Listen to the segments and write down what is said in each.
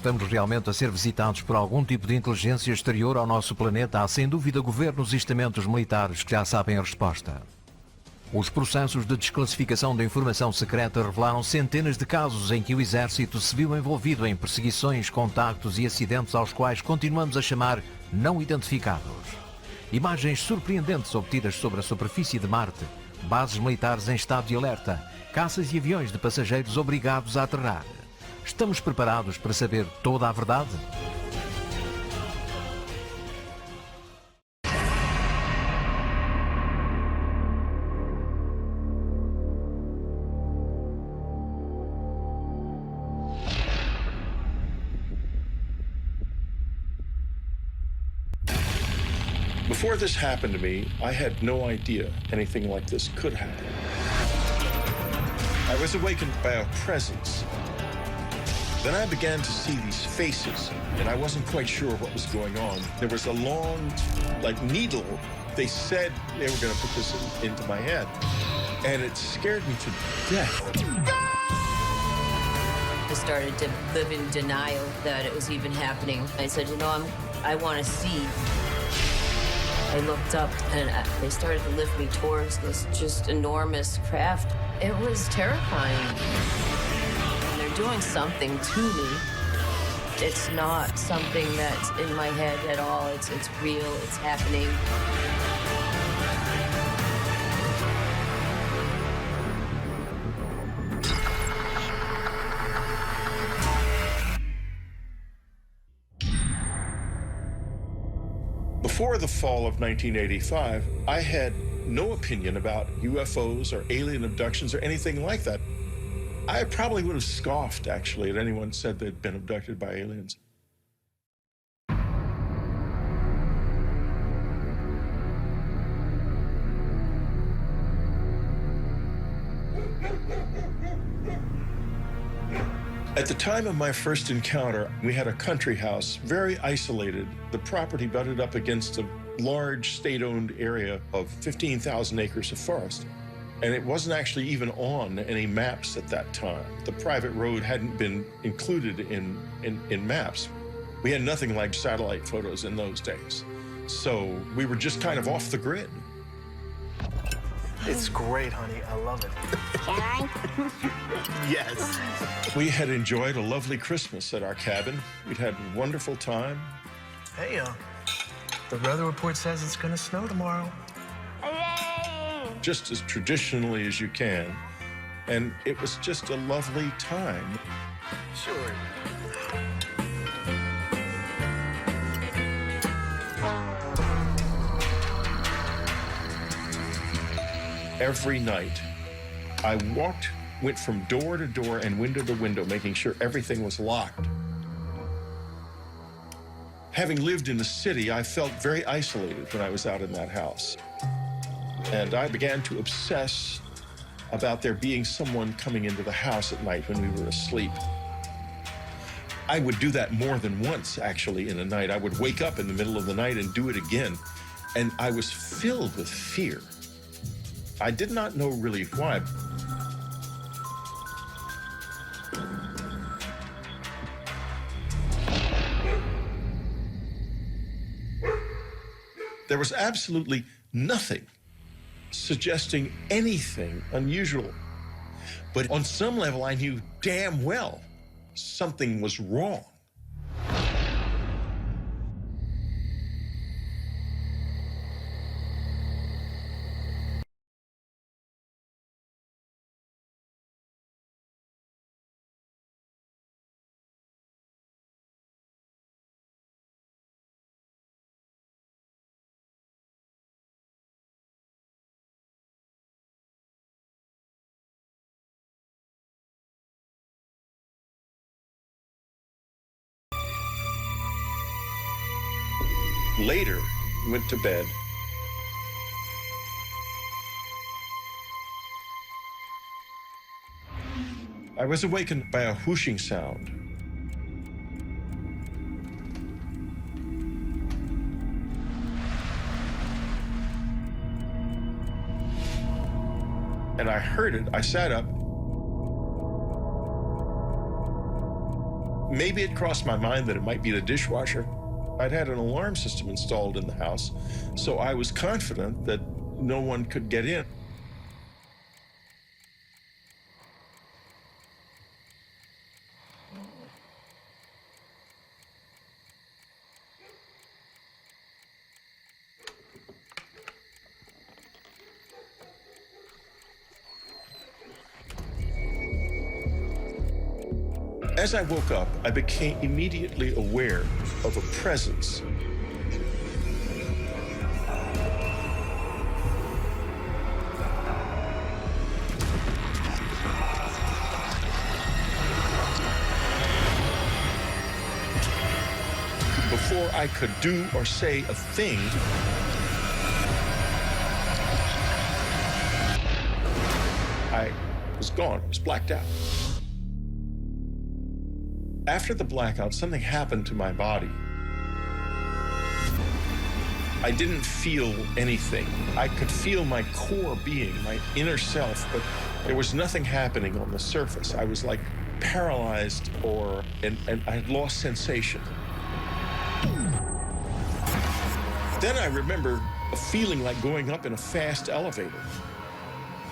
estamos realmente a ser visitados por algum tipo de inteligência exterior ao nosso planeta, há sem dúvida governos e estamentos militares que já sabem a resposta. Os processos de desclassificação da informação secreta revelaram centenas de casos em que o exército se viu envolvido em perseguições, contactos e acidentes aos quais continuamos a chamar não identificados. Imagens surpreendentes obtidas sobre a superfície de Marte, bases militares em estado de alerta, caças e aviões de passageiros obrigados a aterrar. Estamos preparados para saber toda a verdade? Before this happened to me, I had no idea anything like this could happen. I was awakened by a presence. Then I began to see these faces, and I wasn't quite sure what was going on. There was a long, needle. They said they were going to put this into my head, and it scared me to death. I started to live in denial that it was even happening. I said, I want to see. I looked up and they started to lift me towards this just enormous craft. It was terrifying. They're doing something to me. It's not something that's in my head at all. It's real, it's happening. Before the fall of 1985, I had no opinion about UFOs or alien abductions or anything like that. I probably would have scoffed, actually, at anyone said they'd been abducted by aliens. At the time of my first encounter, we had a country house, very isolated. The property butted up against a large state-owned area of 15,000 acres of forest. And it wasn't actually even on any maps at that time. The private road hadn't been included in maps. We had nothing like satellite photos in those days. So we were just kind of off the grid. It's great, honey. I love it. Can I? Yes. We had enjoyed a lovely Christmas at our cabin. We'd had a wonderful time. Hey, the weather report says it's gonna snow tomorrow. Hooray! Just as traditionally as you can. And it was just a lovely time. Sure. Every night, I went from door to door and window to window, making sure everything was locked. Having lived in the city, I felt very isolated when I was out in that house. And I began to obsess about there being someone coming into the house at night when we were asleep. I would do that more than once, actually, in a night. I would wake up in the middle of the night and do it again. And I was filled with fear. I did not know really why. There was absolutely nothing suggesting anything unusual. But on some level, I knew damn well something was wrong. Later, went to bed. I was awakened by a whooshing sound. And I heard it. I sat up. Maybe it crossed my mind that it might be the dishwasher. I'd had an alarm system installed in the house, so I was confident that no one could get in. As I woke up, I became immediately aware of a presence. Before I could do or say a thing, I was gone. I was blacked out. After the blackout, something happened to my body. I didn't feel anything. I could feel my core being, my inner self, but there was nothing happening on the surface. I was like paralyzed and I had lost sensation. Then I remember a feeling like going up in a fast elevator.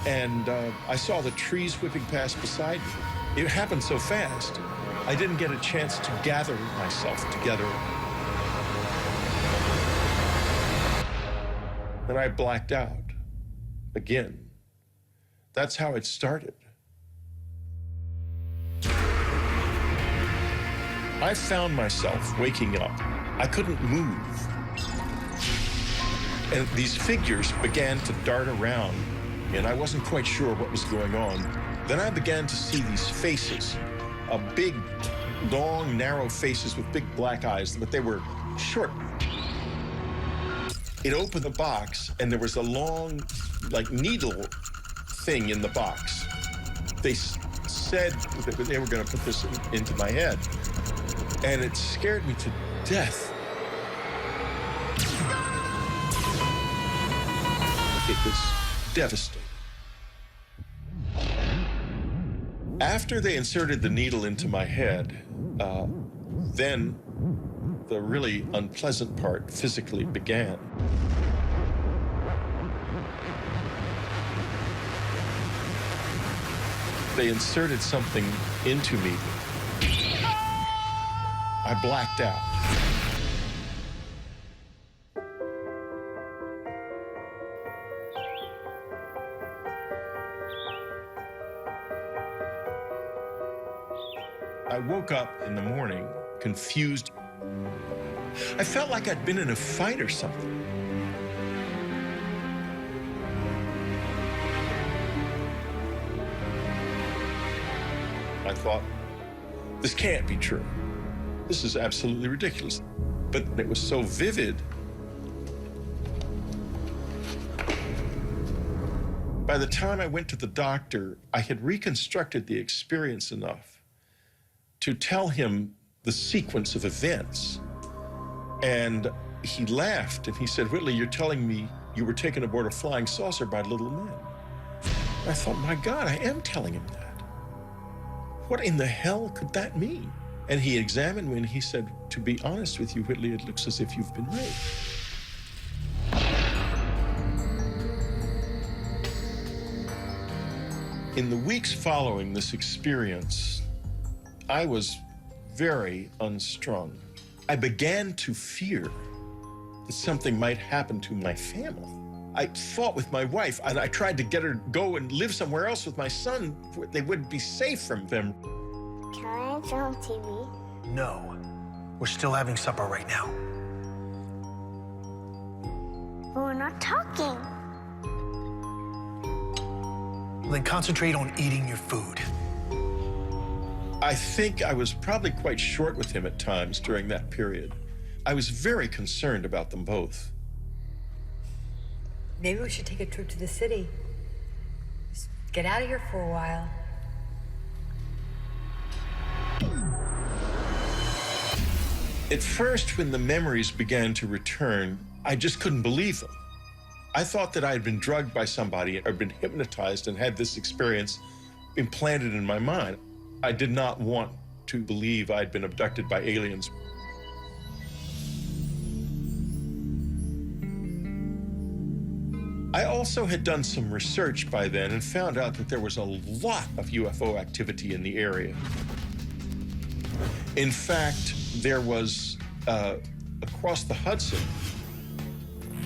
And I saw the trees whipping past beside me. It happened so fast, I didn't get a chance to gather myself together. Then I blacked out again. That's how it started. I found myself waking up. I couldn't move. And these figures began to dart around, and I wasn't quite sure what was going on. Then I began to see these faces. Big, long, narrow faces with big black eyes, but they were short. It opened the box, and there was a long, like, needle thing in the box. They said that they were going to put this into my head, and it scared me to death. It was devastating. After they inserted the needle into my head, then the really unpleasant part physically began. They inserted something into me. I blacked out. I woke up in the morning, confused. I felt like I'd been in a fight or something. I thought, this can't be true. This is absolutely ridiculous. But it was so vivid. By the time I went to the doctor, I had reconstructed the experience enough to tell him the sequence of events. And he laughed and he said, Whitley, you're telling me you were taken aboard a flying saucer by little men. I thought, my God, I am telling him that. What in the hell could that mean? And he examined me and he said, to be honest with you, Whitley, it looks as if you've been raped. In the weeks following this experience, I was very unstrung. I began to fear that something might happen to my family. I fought with my wife, and I tried to get her to go and live somewhere else with my son. They wouldn't be safe from them. Can I turn on TV? No. We're still having supper right now. But we're not talking. Well, then concentrate on eating your food. I think I was probably quite short with him at times during that period. I was very concerned about them both. Maybe we should take a trip to the city. Just get out of here for a while. At first, when the memories began to return, I just couldn't believe them. I thought that I had been drugged by somebody or been hypnotized and had this experience implanted in my mind. I did not want to believe I'd been abducted by aliens. I also had done some research by then and found out that there was a lot of UFO activity in the area. In fact, there was, across the Hudson,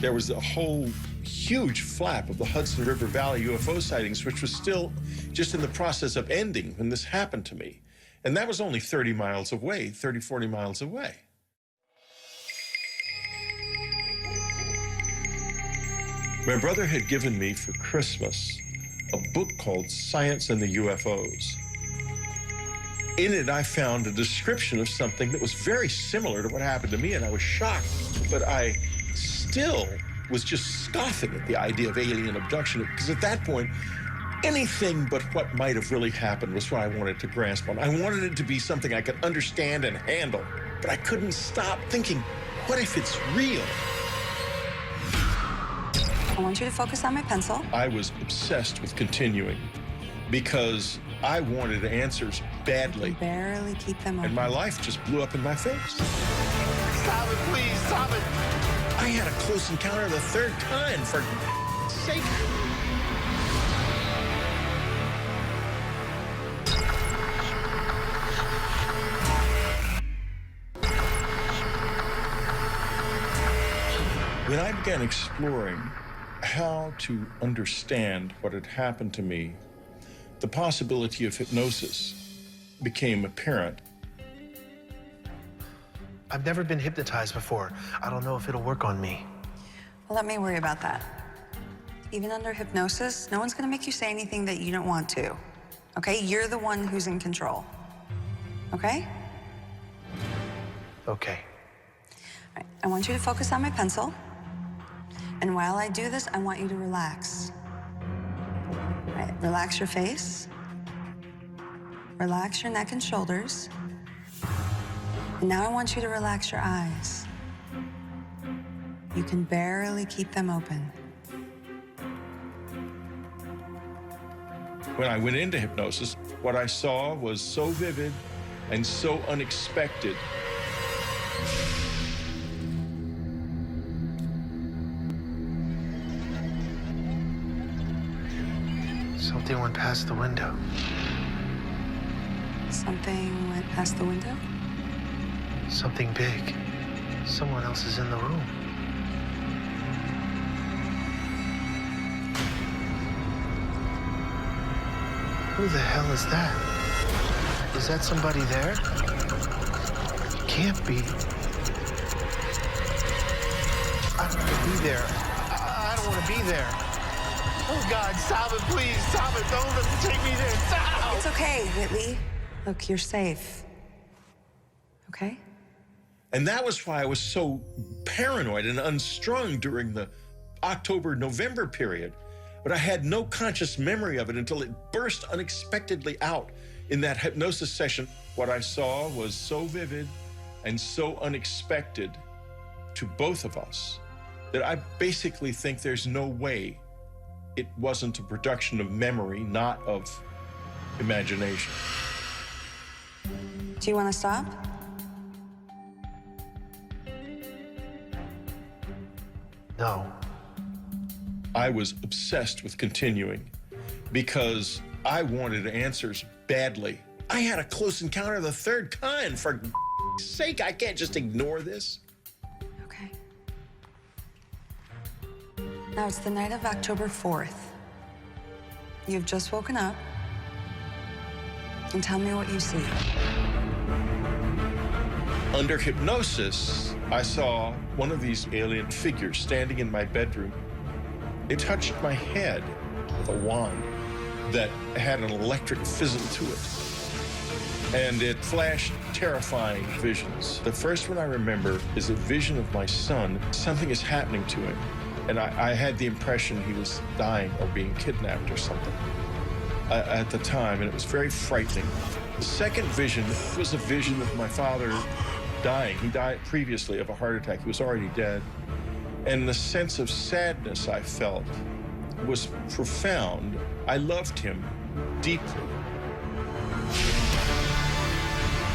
there was a whole huge flap of the Hudson River Valley UFO sightings, which was still just in the process of ending when this happened to me. And that was only 30 miles away, 30, 40 miles away. My brother had given me for Christmas a book called Science and the UFOs. In it, I found a description of something that was very similar to what happened to me, and I was shocked. But I still was just scoffing at the idea of alien abduction, because at that point, anything but what might have really happened was what I wanted to grasp on. I wanted it to be something I could understand and handle, but I couldn't stop thinking, what if it's real? I want you to focus on my pencil. I was obsessed with continuing because I wanted answers badly. Barely keep them open. And my life just blew up in my face. Stop it, please, stop it. I had a close encounter of the third kind, for sake. When I began exploring how to understand what had happened to me, the possibility of hypnosis became apparent. I've never been hypnotized before. I don't know if it'll work on me. Well, let me worry about that. Even under hypnosis, no one's gonna make you say anything that you don't want to. Okay? You're the one who's in control. Okay? Okay. All right. I want you to focus on my pencil. And while I do this, I want you to relax. All right, relax your face. Relax your neck and shoulders. And now I want you to relax your eyes. You can barely keep them open. When I went into hypnosis, what I saw was so vivid and so unexpected. Something went past the window. Something went past the window? Something big. Someone else is in the room. Who the hell is that? Is that somebody there? Can't be. I don't want to be there. I don't want to be there. Oh, God, stop it, please. Stop it. Don't let them take me there. Stop! It's okay, Whitley. Look, you're safe. Okay? And that was why I was so paranoid and unstrung during the October-November period. But I had no conscious memory of it until it burst unexpectedly out in that hypnosis session. What I saw was so vivid and so unexpected to both of us that I basically think there's no way it wasn't a production of memory, not of imagination. Do you want to stop? No. I was obsessed with continuing because I wanted answers badly. I had a close encounter of the third kind. For sake, I can't just ignore this. Okay. Now it's the night of October 4th. You've just woken up. And tell me what you see. Under hypnosis, I saw one of these alien figures standing in my bedroom. It touched my head with a wand that had an electric fizzle to it. And it flashed terrifying visions. The first one I remember is a vision of my son. Something is happening to him. And I had the impression he was dying or being kidnapped or something at the time, and it was very frightening. The second vision was a vision of my father dying. He died previously of a heart attack. He was already dead. And the sense of sadness I felt was profound. I loved him deeply.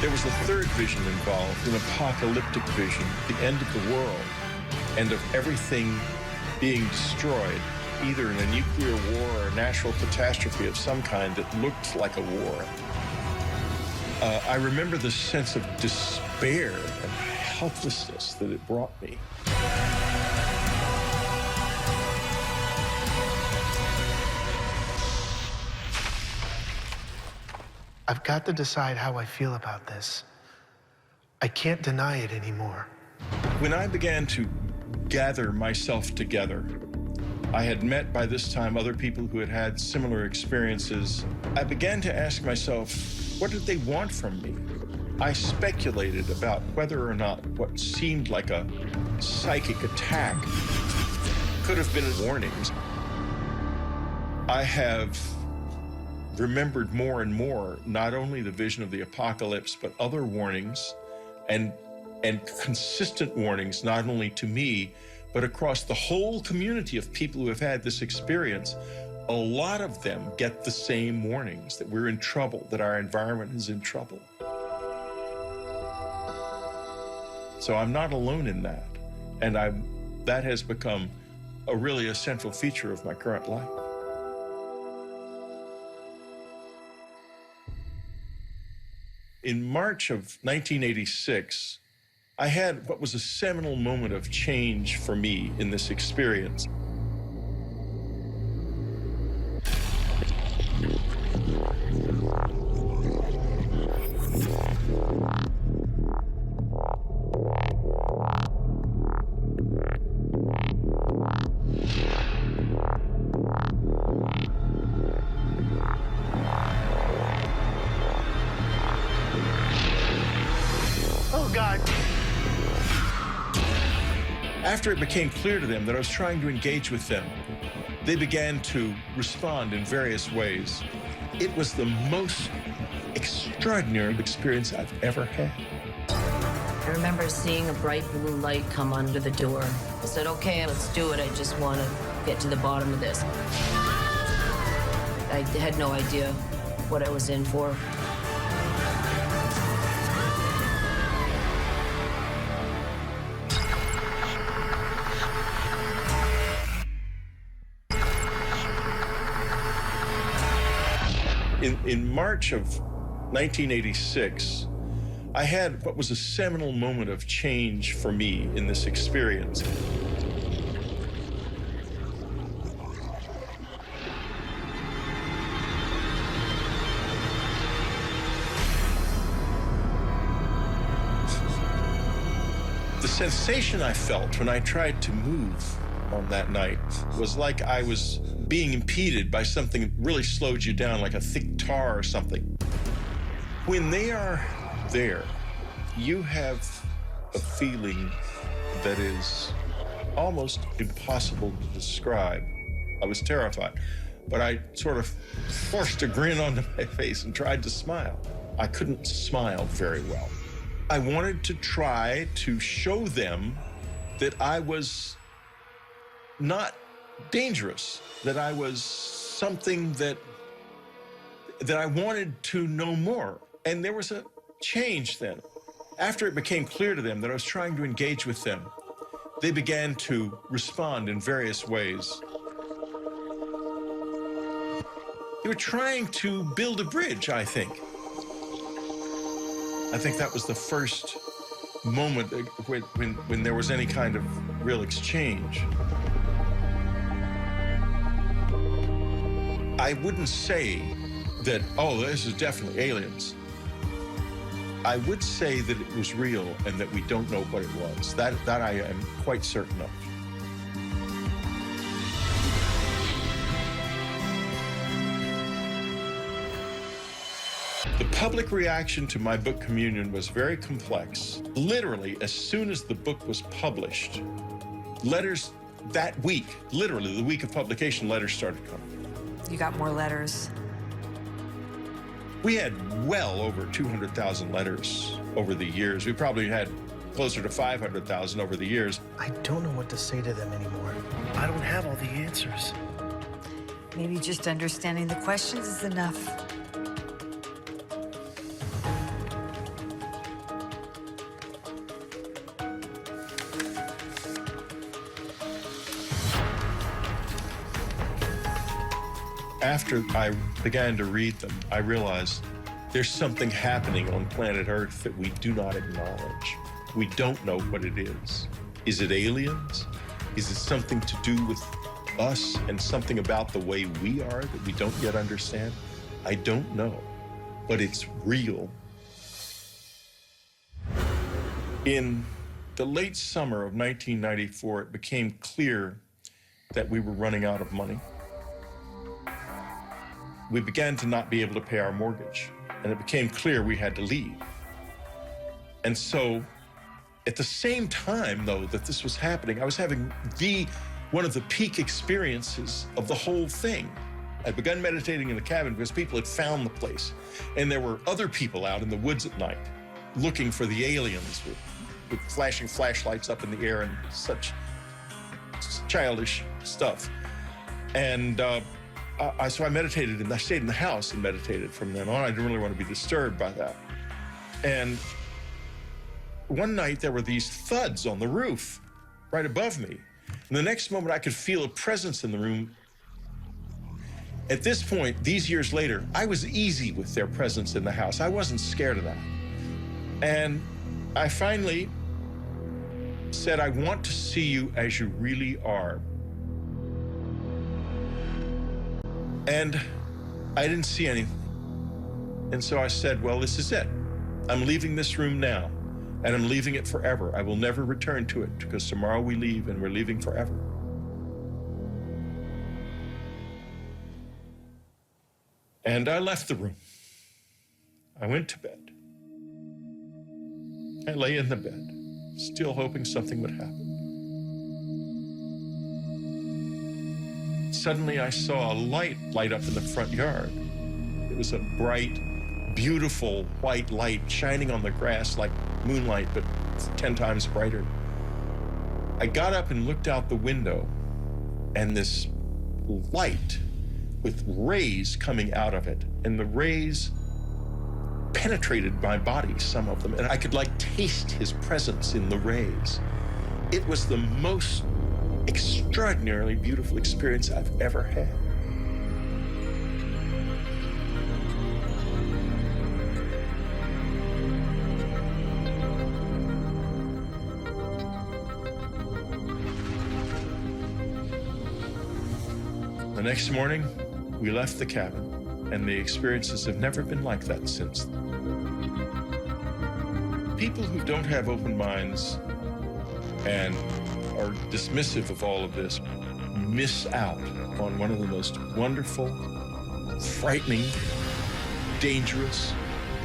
There was a third vision involved, an apocalyptic vision, the end of the world, and of everything being destroyed, either in a nuclear war or a natural catastrophe of some kind that looked like a war. I remember the sense of despair and helplessness that it brought me. I've got to decide how I feel about this. I can't deny it anymore. When I began to gather myself together, I had met by this time other people who had had similar experiences. I began to ask myself, what did they want from me? I speculated about whether or not what seemed like a psychic attack could have been warnings. I have remembered more and more not only the vision of the apocalypse, but other warnings and consistent warnings, not only to me, but across the whole community of people who have had this experience. A lot of them get the same warnings, that we're in trouble, that our environment is in trouble. So I'm not alone in that. And that has become really a central feature of my current life. In March of 1986, I had what was a seminal moment of change for me in this experience. Oh, God. After it became clear to them that I was trying to engage with them, they began to respond in various ways. It was the most extraordinary experience I've ever had. I remember seeing a bright blue light come under the door. I said, okay, let's do it. I just want to get to the bottom of this. I had no idea what I was in for. In March of 1986, I had what was a seminal moment of change for me in this experience. The sensation I felt when I tried to move on that night was like I was being impeded by something that really slowed you down, like a thick tar or something. When they are there, you have a feeling that is almost impossible to describe. I was terrified, but I sort of forced a grin onto my face and tried to smile. I couldn't smile very well. I wanted to try to show them that I was not dangerous, that I was something that I wanted to know more. And there was a change then. After it became clear to them that I was trying to engage with them, they began to respond in various ways. They were trying to build a bridge, I think. I think that was the first moment when there was any kind of real exchange. I wouldn't say that, oh, this is definitely aliens. I would say that it was real and that we don't know what it was. That I am quite certain of. The public reaction to my book Communion was very complex. Literally, as soon as the book was published, letters that week, literally the week of publication, letters started coming. You got more letters. We had well over 200,000 letters over the years. We probably had closer to 500,000 over the years. I don't know what to say to them anymore. I don't have all the answers. Maybe just understanding the questions is enough. After I began to read them, I realized there's something happening on planet Earth that we do not acknowledge. We don't know what it is. Is it aliens? Is it something to do with us and something about the way we are that we don't yet understand? I don't know, but it's real. In the late summer of 1994, it became clear that we were running out of money. We began to not be able to pay our mortgage, and it became clear we had to leave. And so, at the same time, though, that this was happening, I was having one of the peak experiences of the whole thing. I'd begun meditating in the cabin because people had found the place, and there were other people out in the woods at night looking for the aliens with flashing flashlights up in the air and such childish stuff. And so I meditated, and I stayed in the house and meditated from then on. I didn't really want to be disturbed by that. And one night there were these thuds on the roof right above me. And the next moment I could feel a presence in the room. At this point, these years later, I was easy with their presence in the house. I wasn't scared of that. And I finally said, I want to see you as you really are. And I didn't see anything. And so I said, well, this is it. I'm leaving this room now, and I'm leaving it forever. I will never return to it, because tomorrow we leave, and we're leaving forever. And I left the room. I went to bed. I lay in the bed, still hoping something would happen. Suddenly I saw a light light up in the front yard. It was a bright, beautiful white light shining on the grass like moonlight, but 10 times brighter. I got up and looked out the window, and this light with rays coming out of it, and the rays penetrated my body, some of them, and I could like taste his presence in the rays. It was the most extraordinarily beautiful experience I've ever had. The next morning, we left the cabin, and the experiences have never been like that since. People who don't have open minds and are dismissive of all of this miss out on one of the most wonderful, frightening, dangerous,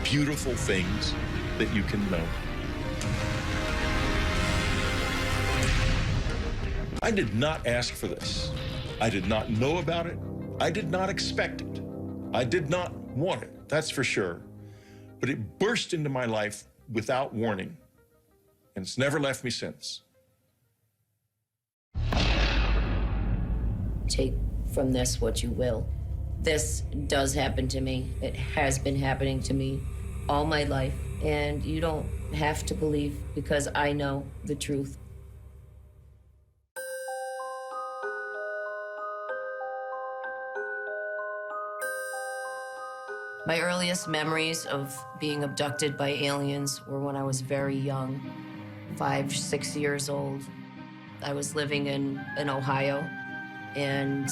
beautiful things that you can know. I did not ask for this. I did not know about it. I did not expect it. I did not want it, that's for sure. But it burst into my life without warning, and it's never left me since. Take from this what you will. This does happen to me. It has been happening to me all my life, and you don't have to believe, because I know the truth. My earliest memories of being abducted by aliens were when I was very young, 5, 6 years old. I was living in Ohio, and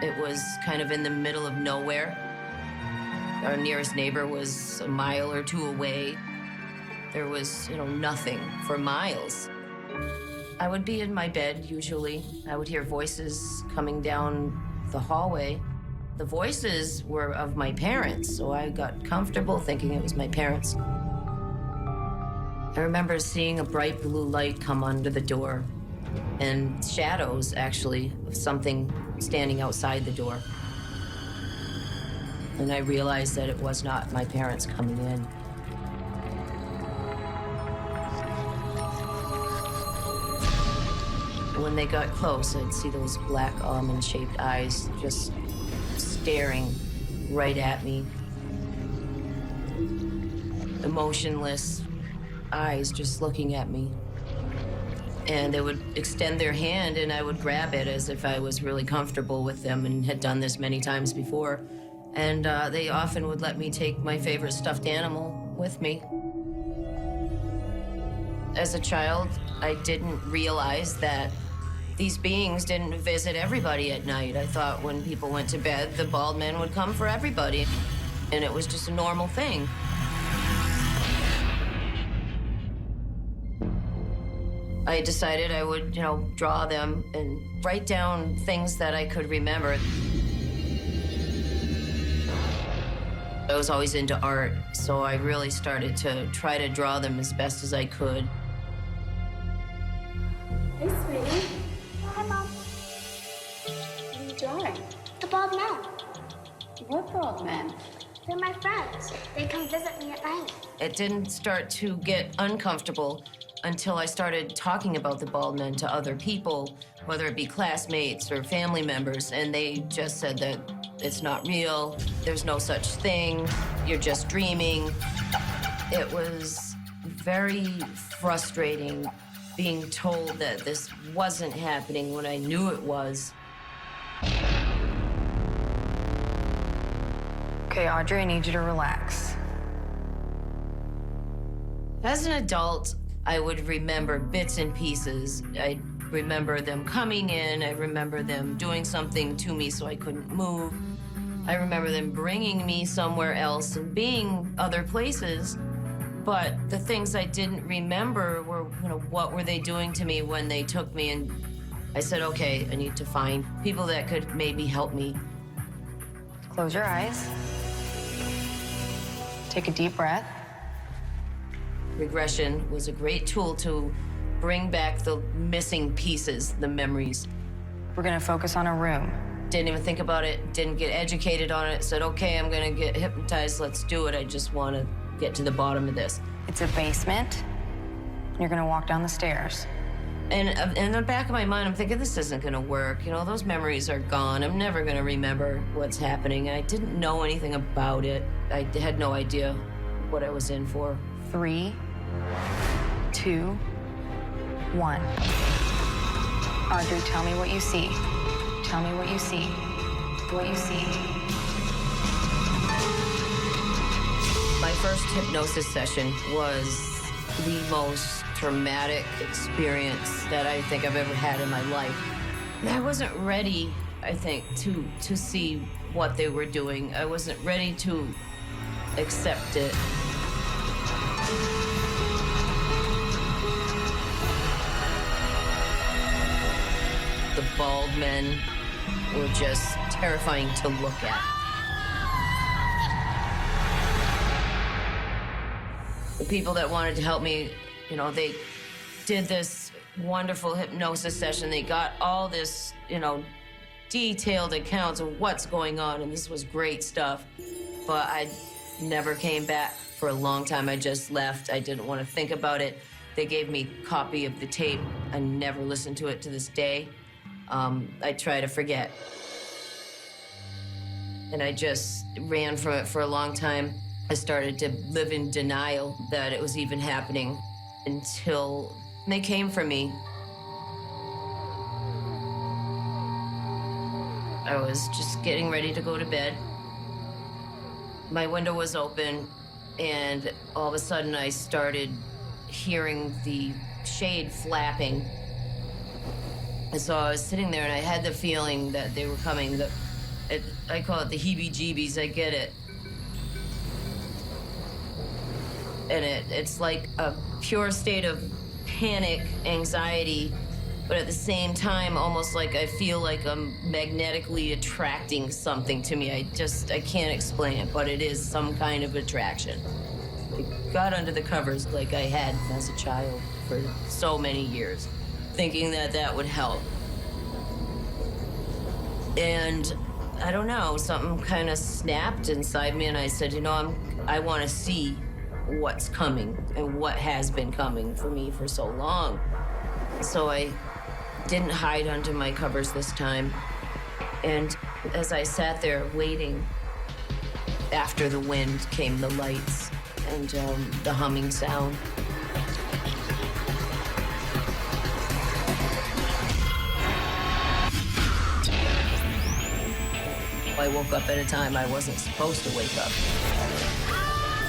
it was kind of in the middle of nowhere. Our nearest neighbor was a mile or two away. There was, nothing for miles. I would be in my bed, usually. I would hear voices coming down the hallway. The voices were of my parents, so I got comfortable thinking it was my parents. I remember seeing a bright blue light come under the door, and shadows, actually, of something standing outside the door. And I realized that it was not my parents coming in. When they got close, I'd see those black almond-shaped eyes just staring right at me. Emotionless eyes just looking at me. and they would extend their hand and I would grab it as if I was really comfortable with them and had done this many times before. And they often would let me take my favorite stuffed animal with me. As a child, I didn't realize that these beings didn't visit everybody at night. I thought when people went to bed, the bald men would come for everybody, and it was just a normal thing. I decided I would, draw them and write down things that I could remember. I was always into art, so I really started to try to draw them as best as I could. Hey, sweetie. Hi, Mom. What are you drawing? The bald men. What bald men? They're my friends. They come visit me at night. It didn't start to get uncomfortable until I started talking about the bald men to other people, whether it be classmates or family members, and they just said that it's not real, there's no such thing, you're just dreaming. It was very frustrating being told that this wasn't happening when I knew it was. Okay, Audrey, I need you to relax. As an adult, I would remember bits and pieces. I remember them coming in. I remember them doing something to me so I couldn't move. I remember them bringing me somewhere else and being other places. But the things I didn't remember were, what were they doing to me when they took me? And I said, okay, I need to find people that could maybe help me. Close your eyes. Take a deep breath. Regression was a great tool to bring back the missing pieces, the memories. We're gonna focus on a room. Didn't even think about it, didn't get educated on it, said, okay, I'm gonna get hypnotized, let's do it. I just wanna get to the bottom of this. It's a basement. You're gonna walk down the stairs. And in the back of my mind, I'm thinking, this isn't gonna work. Those memories are gone. I'm never gonna remember what's happening. I didn't know anything about it. I had no idea what I was in for. 3, 2, 1. Audrey, tell me what you see. Tell me what you see. What you see. My first hypnosis session was the most traumatic experience that I think I've ever had in my life. I wasn't ready, I think, to see what they were doing. I wasn't ready to accept it. The bald men were just terrifying to look at. The people that wanted to help me, they did this wonderful hypnosis session. They got all this, detailed accounts of what's going on, and this was great stuff. But I never came back for a long time. I just left. I didn't want to think about it. They gave me a copy of the tape. I never listened to it to this day. I try to forget. And I just ran from it for a long time. I started to live in denial that it was even happening until they came for me. I was just getting ready to go to bed. My window was open, and all of a sudden I started hearing the shade flapping. And so I was sitting there, and I had the feeling that they were coming. I call it the heebie-jeebies. I get it. And it's like a pure state of panic, anxiety, but at the same time, almost like I feel like I'm magnetically attracting something to me. I can't explain it, but it is some kind of attraction. I got under the covers like I had as a child for so many years, thinking that that would help. And I don't know, something kind of snapped inside me, and I said, I want to see what's coming and what has been coming for me for so long. So I didn't hide under my covers this time. And as I sat there waiting, after the wind came the lights and the humming sound. I woke up at a time I wasn't supposed to wake up.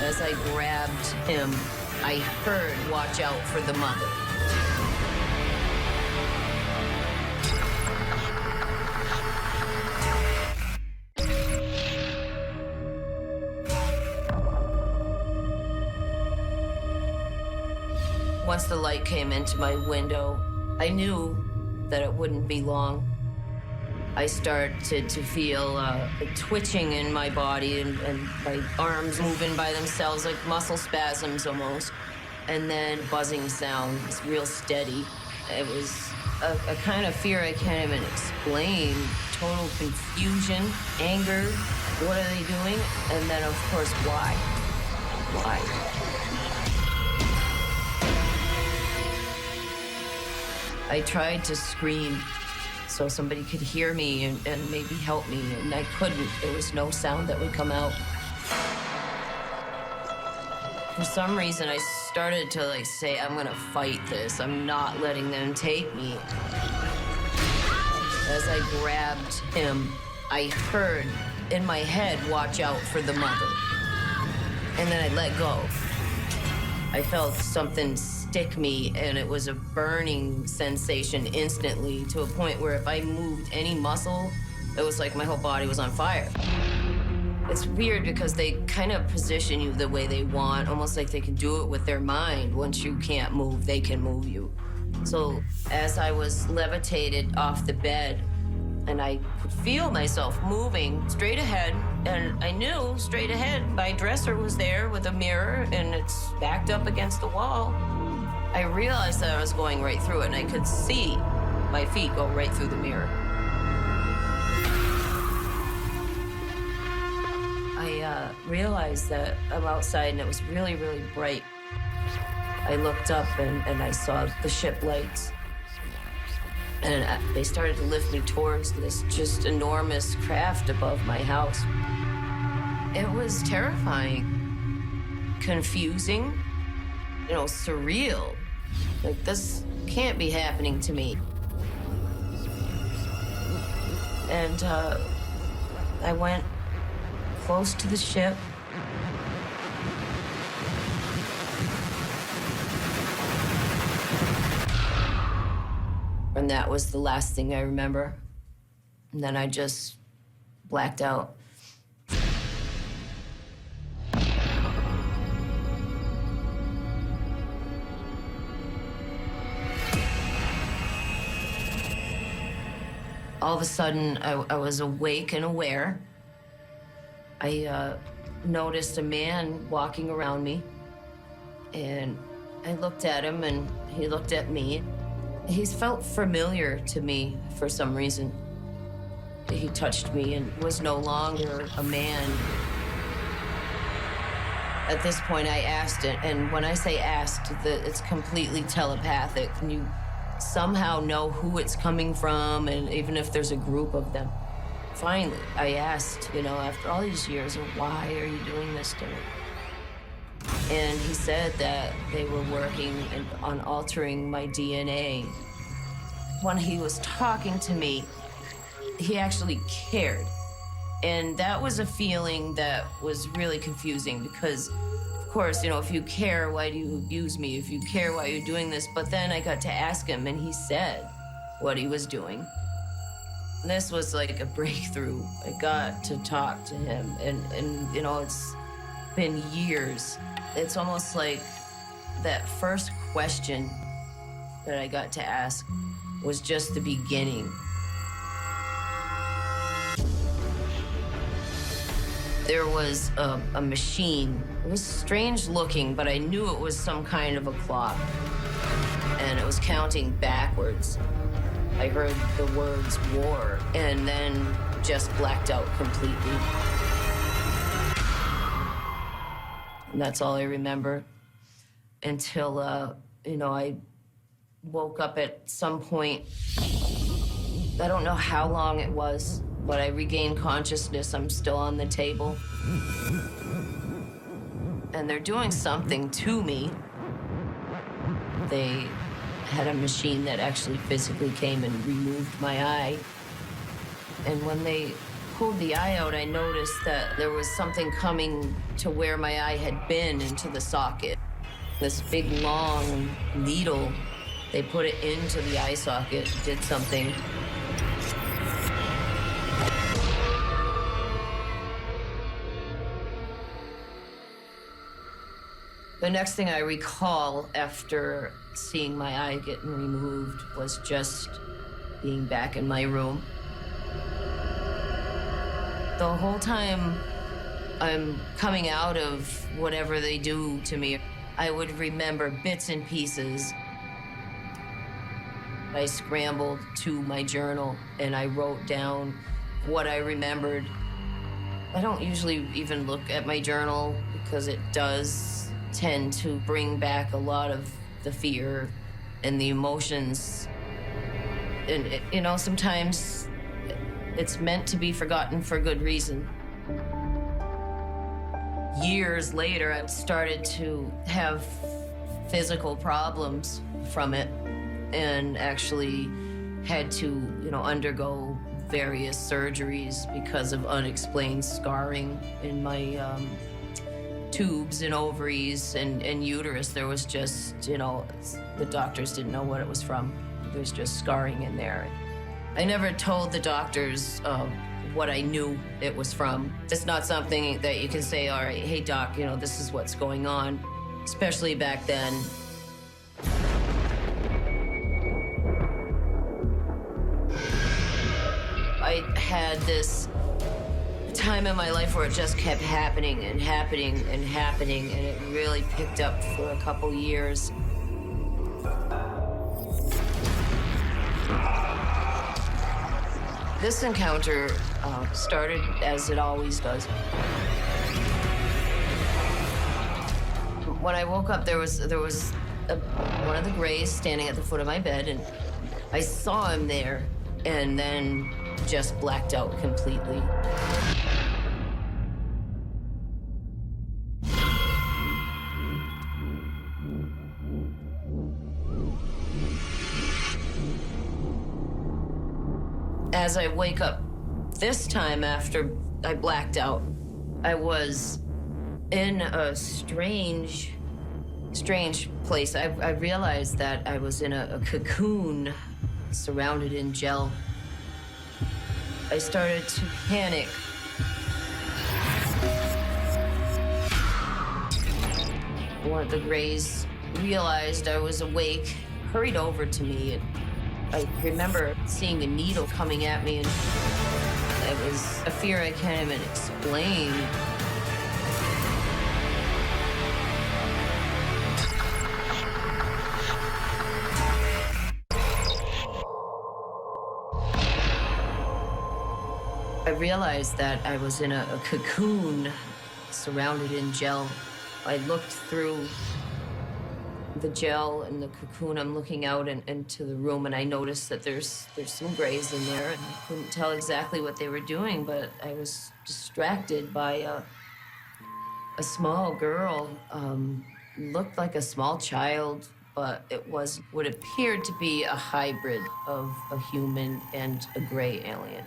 As I grabbed him, I heard, "Watch out for the mother." Once the light came into my window, I knew that it wouldn't be long. I started to feel a twitching in my body and my arms moving by themselves, like muscle spasms almost. And then buzzing sound was real steady. It was a kind of fear I can't even explain. Total confusion, anger. What are they doing? And then, of course, why? Why? I tried to scream so somebody could hear me and maybe help me, and I couldn't. There was no sound that would come out. For some reason, I started to say, "I'm gonna fight this. I'm not letting them take me." As I grabbed him, I heard in my head, "Watch out for the mother." And then I let go. I felt something stick me, and it was a burning sensation instantly, to a point where if I moved any muscle, it was like my whole body was on fire. It's weird because they kind of position you the way they want, almost like they can do it with their mind. Once you can't move, they can move you. So as I was levitated off the bed, and I could feel myself moving straight ahead, and I knew straight ahead my dresser was there with a mirror, and it's backed up against the wall. I realized that I was going right through it, and I could see my feet go right through the mirror. I realized that I'm outside, and it was really, really bright. I looked up, and I saw the ship lights. And they started to lift me towards this just enormous craft above my house. It was terrifying, confusing, surreal. Like, this can't be happening to me. And I went close to the ship. And that was the last thing I remember. And then I just blacked out. All of a sudden, I was awake and aware. I noticed a man walking around me, and I looked at him, and he looked at me. He felt familiar to me for some reason. He touched me and was no longer a man. At this point, I asked it, and when I say asked, it's completely telepathic. And you somehow know who it's coming from, and even if there's a group of them. Finally, I asked, after all these years, "Why are you doing this to me?" And he said that they were working on altering my DNA. When he was talking to me, he actually cared. And that was a feeling that was really confusing because, of course, if you care, why do you abuse me? If you care, why are you doing this? But then I got to ask him, and he said what he was doing. This was like a breakthrough. I got to talk to him, and it's been years. It's almost like that first question that I got to ask was just the beginning. There was a machine. It was strange looking, but I knew it was some kind of a clock. And it was counting backwards. I heard the words "war," and then just blacked out completely. And that's all I remember until, I woke up at some point. I don't know how long it was, but I regained consciousness. I'm still on the table. And they're doing something to me. They had a machine that actually physically came and removed my eye. And when they pulled the eye out, I noticed that there was something coming to where my eye had been into the socket. This big, long needle, they put it into the eye socket, did something. The next thing I recall after seeing my eye getting removed was just being back in my room. The whole time I'm coming out of whatever they do to me, I would remember bits and pieces. I scrambled to my journal and I wrote down what I remembered. I don't usually even look at my journal because it does tend to bring back a lot of the fear and the emotions. And, you know, sometimes it's meant to be forgotten for good reason. Years later, I started to have physical problems from it and actually had to, you know, undergo various surgeries because of unexplained scarring in my tubes and ovaries and uterus. There was just, you know, the doctors didn't know what it was from. There's just scarring in there. I never told the doctors what I knew it was from. It's not something that you can say, all right, hey doc, you know, this is what's going on, especially back then. I had this time in my life where it just kept happening and happening and happening, and it really picked up for a couple years. This encounter started as it always does. When I woke up, there was one of the Greys standing at the foot of my bed, and I saw him there, and then just blacked out completely. As I wake up this time after I blacked out, I was in a strange place. I realized that I was in a cocoon surrounded in gel. I started to panic. One of the Greys realized I was awake, hurried over to me, and I remember seeing a needle coming at me, and it was a fear I can't even explain. I realized that I was in a cocoon surrounded in gel. I looked through the gel and the cocoon. I'm looking out into the room, and I noticed that there's some Greys in there, and I couldn't tell exactly what they were doing, but I was distracted by a small girl. Looked like a small child, but it was what appeared to be a hybrid of a human and a Grey alien.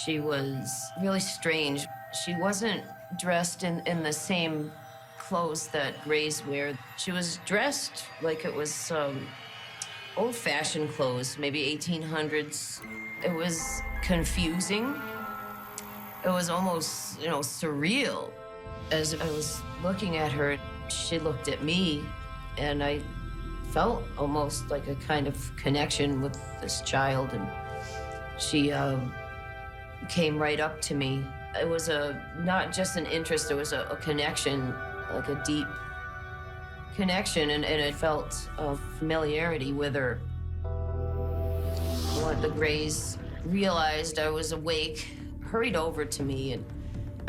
She was really strange. She wasn't dressed in the same clothes that Greys wear. She was dressed like it was old-fashioned clothes, maybe 1800s. It was confusing. It was almost, you know, surreal. As I was looking at her, she looked at me, and I felt almost like a kind of connection with this child, and she came right up to me. It was not just an interest, it was a connection, like a deep connection, and it felt a familiarity with her. One of the Greys realized I was awake, hurried over to me, and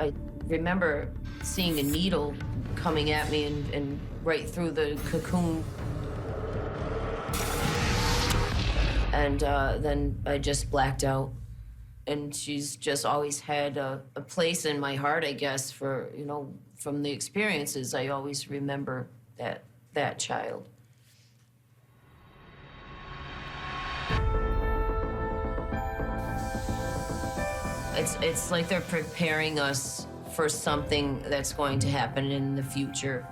I remember seeing a needle coming at me and right through the cocoon. And then I just blacked out. And she's just always had a place in my heart, I guess, for, you know, from the experiences, I always remember that child. It's like they're preparing us for something that's going to happen in the future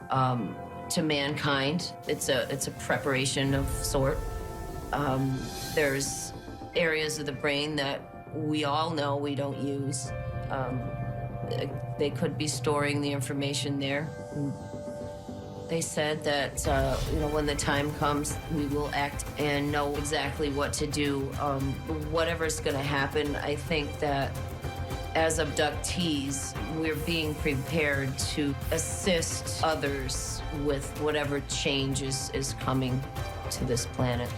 to mankind. It's a preparation of sort. There's areas of the brain that we all know we don't use. They could be storing the information there. They said that, when the time comes, we will act and know exactly what to do. Whatever's going to happen, I think that as abductees, we're being prepared to assist others with whatever change is coming to this planet.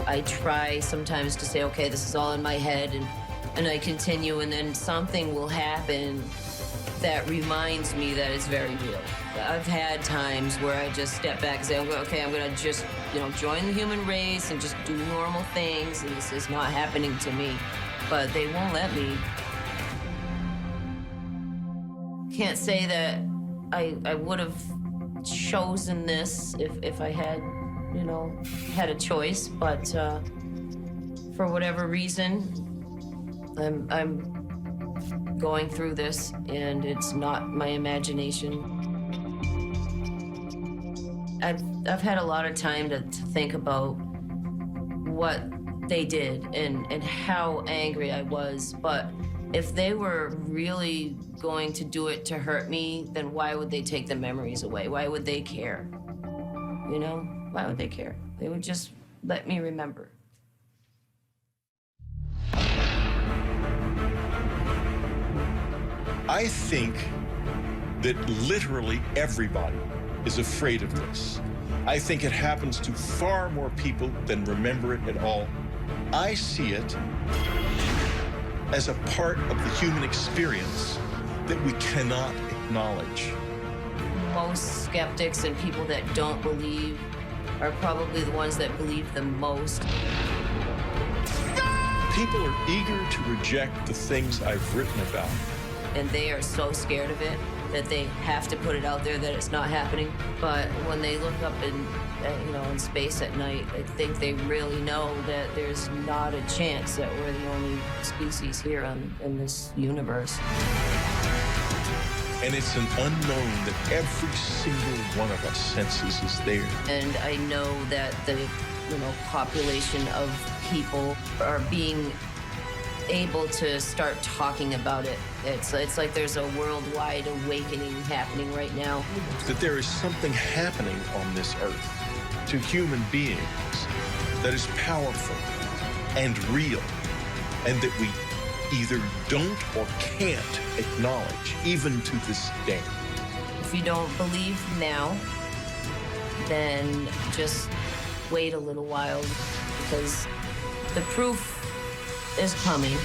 I try sometimes to say, okay, this is all in my head, and I continue, and then something will happen that reminds me that it's very real. I've had times where I just step back and say, okay, I'm gonna just, join the human race and just do normal things, and this is not happening to me. But they won't let me. Can't say that I would have chosen this if I had, had a choice, but for whatever reason, I'm going through this, and it's not my imagination. I've had a lot of time to think about what they did and how angry I was, but if they were really going to do it to hurt me, then why would they take the memories away? Why would they care? Why would they care? They would just let me remember. I think that literally everybody is afraid of this. I think it happens to far more people than remember it at all. I see it as a part of the human experience that we cannot acknowledge. Most skeptics and people that don't believe are probably the ones that believe the most. People are eager to reject the things I've written about. And they are so scared of it that they have to put it out there that it's not happening. But when they look up in space at night, I think they really know that there's not a chance that we're the only species here in this universe. And it's an unknown that every single one of us senses is there. And I know that the population of people are being able to start talking about it. It's like there's a worldwide awakening happening right now. That there is something happening on this earth to human beings that is powerful and real, and that we either don't or can't acknowledge, even to this day. If you don't believe now, then just wait a little while, because the proof is coming.